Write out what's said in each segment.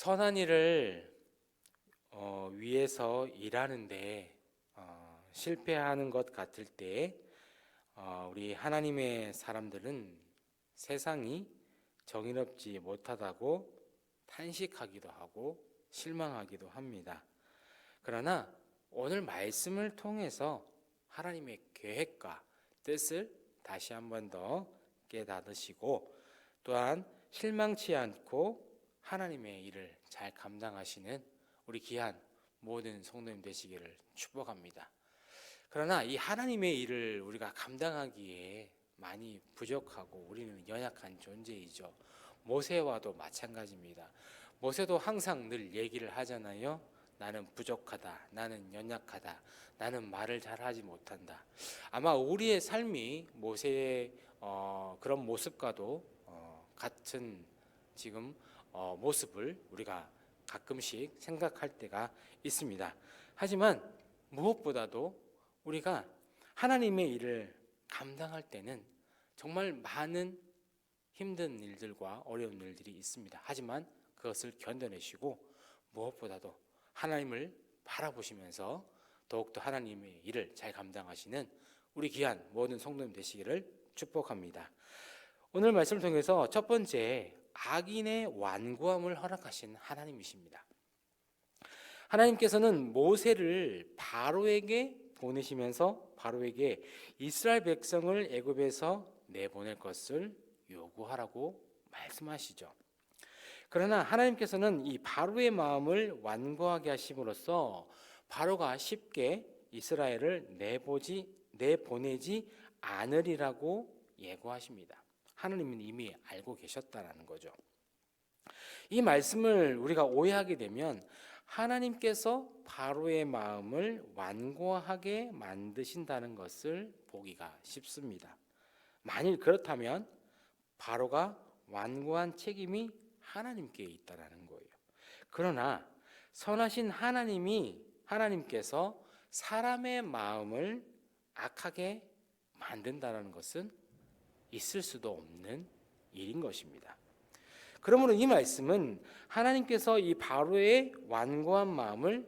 선한 일을 위해서 일하는데 실패하는 것 같을 때 우리 하나님의 사람들은 세상이 정의롭지 못하다고 탄식하기도 하고 실망하기도 합니다. 그러나 오늘 말씀을 통해서 하나님의 계획과 뜻을 다시 한 번 더 깨닫으시고 또한 실망치 않고 하나님의 일을 잘 감당하시는 우리 귀한 모든 성도님 되시기를 축복합니다. 그러나 이 하나님의 일을 우리가 감당하기에 많이 부족하고 우리는 연약한 존재이죠. 모세와도 마찬가지입니다. 모세도 항상 늘 얘기를 하잖아요. 나는 부족하다. 나는 연약하다. 나는 말을 잘하지 못한다. 아마 우리의 삶이 모세의 그런 모습과도 같은 지금 모습을 우리가 가끔씩 생각할 때가 있습니다. 하지만 무엇보다도 우리가 하나님의 일을 감당할 때는 정말 많은 힘든 일들과 어려운 일들이 있습니다. 하지만 그것을 견뎌내시고 무엇보다도 하나님을 바라보시면서 더욱더 하나님의 일을 잘 감당하시는 우리 귀한 모든 성도님 되시기를 축복합니다. 오늘 말씀을 통해서 첫 번째, 악인의 완고함을 허락하신 하나님이십니다. 하나님께서는 모세를 바로에게 보내시면서 바로에게 이스라엘 백성을 애굽에서 내보낼 것을 요구하라고 말씀하시죠. 그러나 하나님께서는 이 바로의 마음을 완고하게 하심으로써 바로가 쉽게 이스라엘을 내보내지 않으리라고 예고하십니다. 하나님은 이미 알고 계셨다라는 거죠. 이 말씀을 우리가 오해하게 되면 하나님께서 바로의 마음을 완고하게 만드신다는 것을 보기가 쉽습니다. 만일 그렇다면 바로가 완고한 책임이 하나님께 있다라는 거예요. 그러나 선하신 하나님께서 사람의 마음을 악하게 만든다는 것은 있을 수도 없는 일인 것입니다. 그러므로 이 말씀은 하나님께서 이 바로의 완고한 마음을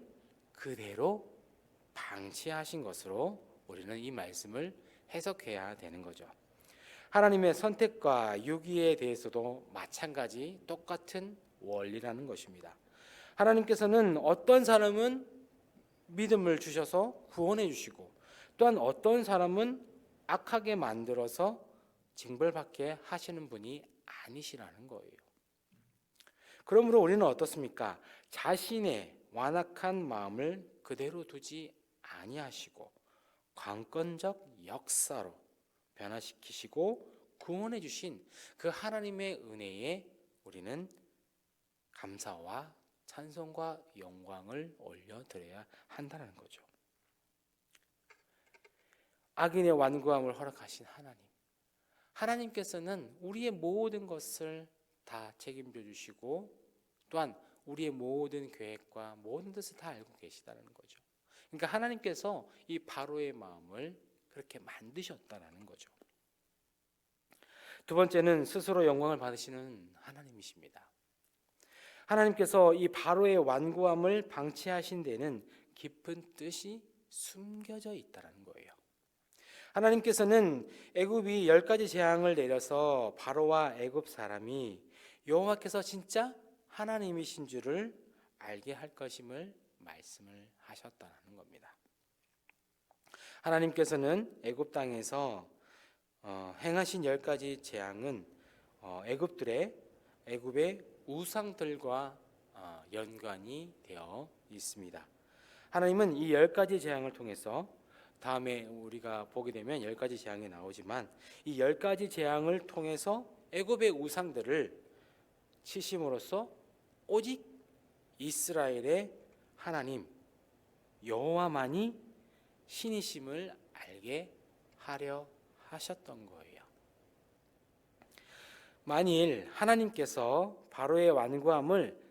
그대로 방치하신 것으로 우리는 이 말씀을 해석해야 되는 거죠. 하나님의 선택과 유기에 대해서도 마찬가지 똑같은 원리라는 것입니다. 하나님께서는 어떤 사람은 믿음을 주셔서 구원해 주시고 또한 어떤 사람은 악하게 만들어서 징벌받게 하시는 분이 아니시라는 거예요. 그러므로 우리는 어떻습니까? 자신의 완악한 마음을 그대로 두지 아니하시고 강권적 역사로 변화시키시고 구원해 주신 그 하나님의 은혜에 우리는 감사와 찬송과 영광을 올려드려야 한다는 거죠. 악인의 완고함을 허락하신 하나님께서는 우리의 모든 것을 다 책임져 주시고 또한 우리의 모든 계획과 모든 뜻을 다 알고 계시다는 거죠. 그러니까 하나님께서 이 바로의 마음을 그렇게 만드셨다는 거죠. 두 번째는 스스로 영광을 받으시는 하나님이십니다. 하나님께서 이 바로의 완고함을 방치하신 데는 깊은 뜻이 숨겨져 있다는 거예요. 하나님께서는 애굽이 10가지 재앙을 내려서 바로와 애굽 사람이 여호와께서 진짜 하나님이신 줄을 알게 할 것임을 말씀을 하셨다는 겁니다. 하나님께서는 애굽 땅에서 행하신 10가지 재앙은 애굽의 우상들과 연관이 되어 있습니다. 하나님은 이 10가지 재앙을 통해서 다음에 우리가 보게 되면 10가지 재앙이 나오지만 이 10가지 재앙을 통해서 애굽의 우상들을 치심으로써 오직 이스라엘의 하나님 여호와만이 신이심을 알게 하려 하셨던 거예요. 만일 하나님께서 바로의 완고함을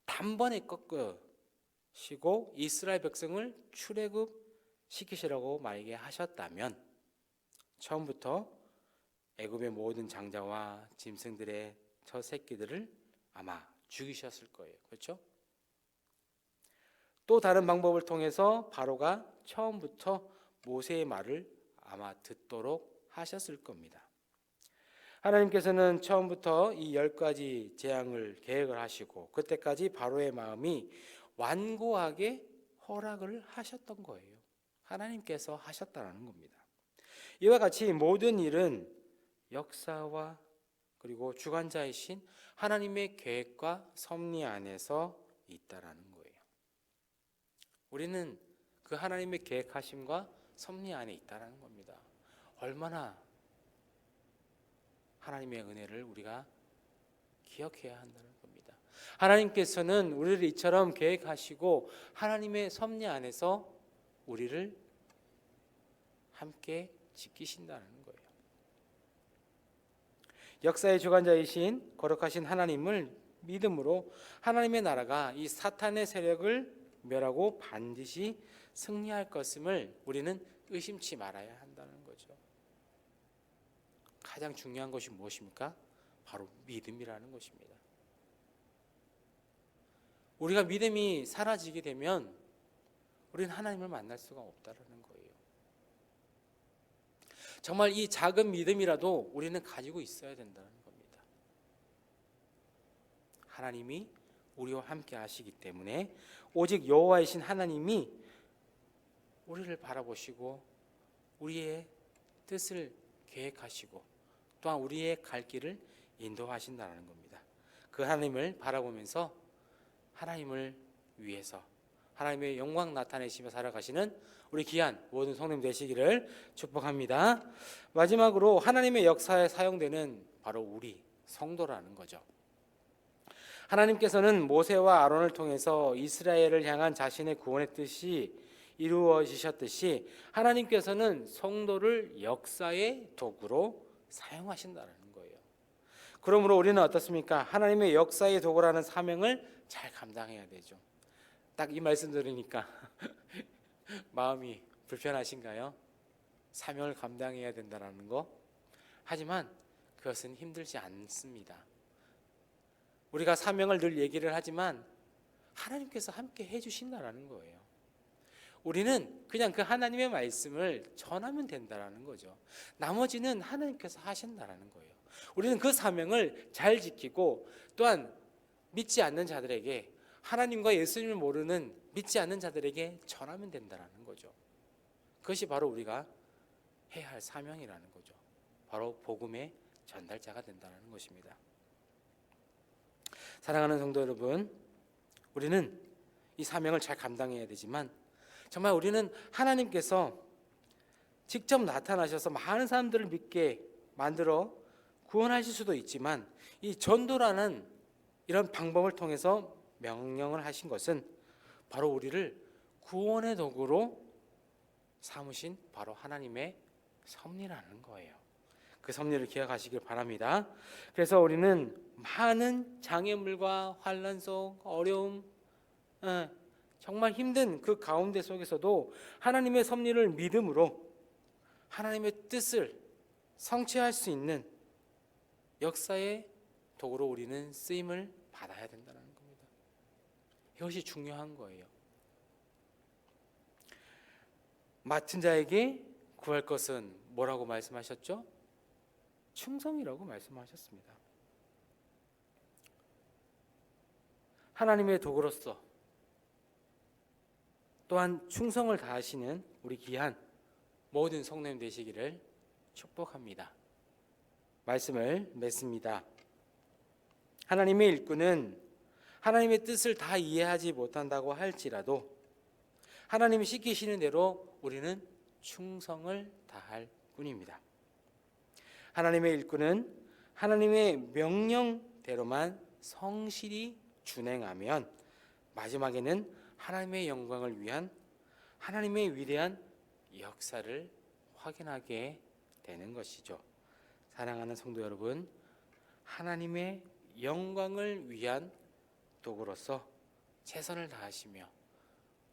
단번에 꺾으시고 이스라엘 백성을 출애굽시키시라고 만약에 하셨다면 처음부터 애굽의 모든 장자와 짐승들의 첫 새끼들을 아마 죽이셨을 거예요. 그렇죠? 또 다른 방법을 통해서 바로가 처음부터 모세의 말을 아마 듣도록 하셨을 겁니다. 하나님께서는 처음부터 이 10가지 재앙을 계획을 하시고 그때까지 바로의 마음이 완고하게 허락을 하셨던 거예요. 하나님께서 하셨다는 겁니다. 이와 같이 모든 일은 역사와 그리고 주관자이신 하나님의 계획과 섭리 안에서 있다라는 거예요. 우리는 그 하나님의 계획하심과 섭리 안에 있다라는 겁니다. 얼마나 하나님의 은혜를 우리가 기억해야 한다는 겁니다. 하나님께서는 우리를 이처럼 계획하시고 하나님의 섭리 안에서 우리를 함께 지키신다는 거예요. 역사의 주관자이신 거룩하신 하나님을 믿음으로 하나님의 나라가 이 사탄의 세력을 멸하고 반드시 승리할 것임을 우리는 의심치 말아야 한다는 거죠. 가장 중요한 것이 무엇입니까? 바로 믿음이라는 것입니다. 우리가 믿음이 사라지게 되면 우리는 하나님을 만날 수가 없다는 거예요. 정말 이 작은 믿음이라도 우리는 가지고 있어야 된다는 겁니다. 하나님이 우리와 함께 하시기 때문에 오직 여호와이신 하나님이 우리를 바라보시고 우리의 뜻을 계획하시고 또한 우리의 갈 길을 인도하신다는 겁니다. 그 하나님을 바라보면서 하나님을 위해서 하나님의 영광 나타내시며 살아가시는 우리 귀한 모든 성도님 되시기를 축복합니다. 마지막으로 하나님의 역사에 사용되는 바로 우리 성도라는 거죠. 하나님께서는 모세와 아론을 통해서 이스라엘을 향한 자신의 구원의 뜻이 이루어지셨듯이 하나님께서는 성도를 역사의 도구로 사용하신다는 거예요. 그러므로 우리는 어떻습니까? 하나님의 역사의 도구라는 사명을 잘 감당해야 되죠. 딱 이 말씀 들으니까 마음이 불편하신가요? 사명을 감당해야 된다는 거. 하지만 그것은 힘들지 않습니다. 우리가 사명을 늘 얘기를 하지만 하나님께서 함께 해주신다는 거예요. 우리는 그냥 그 하나님의 말씀을 전하면 된다는 거죠. 나머지는 하나님께서 하신다는 거예요. 우리는 그 사명을 잘 지키고 또한 믿지 않는 자들에게, 하나님과 예수님을 모르는 믿지 않는 자들에게 전하면 된다는 거죠. 그것이 바로 우리가 해야 할 사명이라는 거죠. 바로 복음의 전달자가 된다는 것입니다. 사랑하는 성도 여러분, 우리는 이 사명을 잘 감당해야 되지만 정말 우리는 하나님께서 직접 나타나셔서 많은 사람들을 믿게 만들어 구원하실 수도 있지만 이 전도라는 이런 방법을 통해서 명령을 하신 것은 바로 우리를 구원의 도구로 삼으신 바로 하나님의 섭리라는 거예요. 그 섭리를 기억하시길 바랍니다. 그래서 우리는 많은 장애물과 환난 속 어려움, 정말 힘든 그 가운데 속에서도 하나님의 섭리를 믿음으로 하나님의 뜻을 성취할 수 있는 역사의 도구로 우리는 쓰임을 받아야 된다는 겁니다. 이것이 중요한 거예요. 맡은 자에게 구할 것은 뭐라고 말씀하셨죠? 충성이라고 말씀하셨습니다. 하나님의 도구로서 또한 충성을 다하시는 우리 귀한 모든 성도님 되시기를 축복합니다. 말씀을 맺습니다. 하나님의 일꾼은 하나님의 뜻을 다 이해하지 못한다고 할지라도 하나님이 시키시는 대로 우리는 충성을 다할 뿐입니다. 하나님의 일꾼은 하나님의 명령대로만 성실히 준행하면 마지막에는 하나님의 영광을 위한 하나님의 위대한 역사를 확인하게 되는 것이죠. 사랑하는 성도 여러분, 하나님의 영광을 위한 도구로서 최선을 다하시며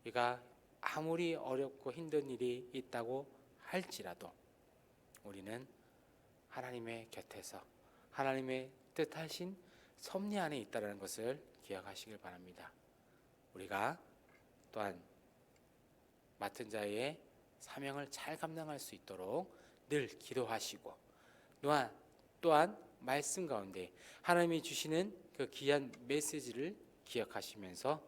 우리가 아무리 어렵고 힘든 일이 있다고 할지라도 우리는 하나님의 곁에서 하나님의 뜻하신 섭리 안에 있다는 것을 기억하시길 바랍니다. 우리가 또한 맡은 자의 사명을 잘 감당할 수 있도록 늘 기도하시고 또한 말씀 가운데 하나님이 주시는 그 귀한 메시지를 기억하시면서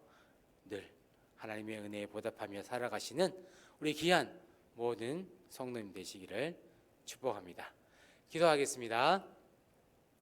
늘 하나님의 은혜에 보답하며 살아가시는 우리 귀한 모든 성도님 되시기를 축복합니다. 기도하겠습니다.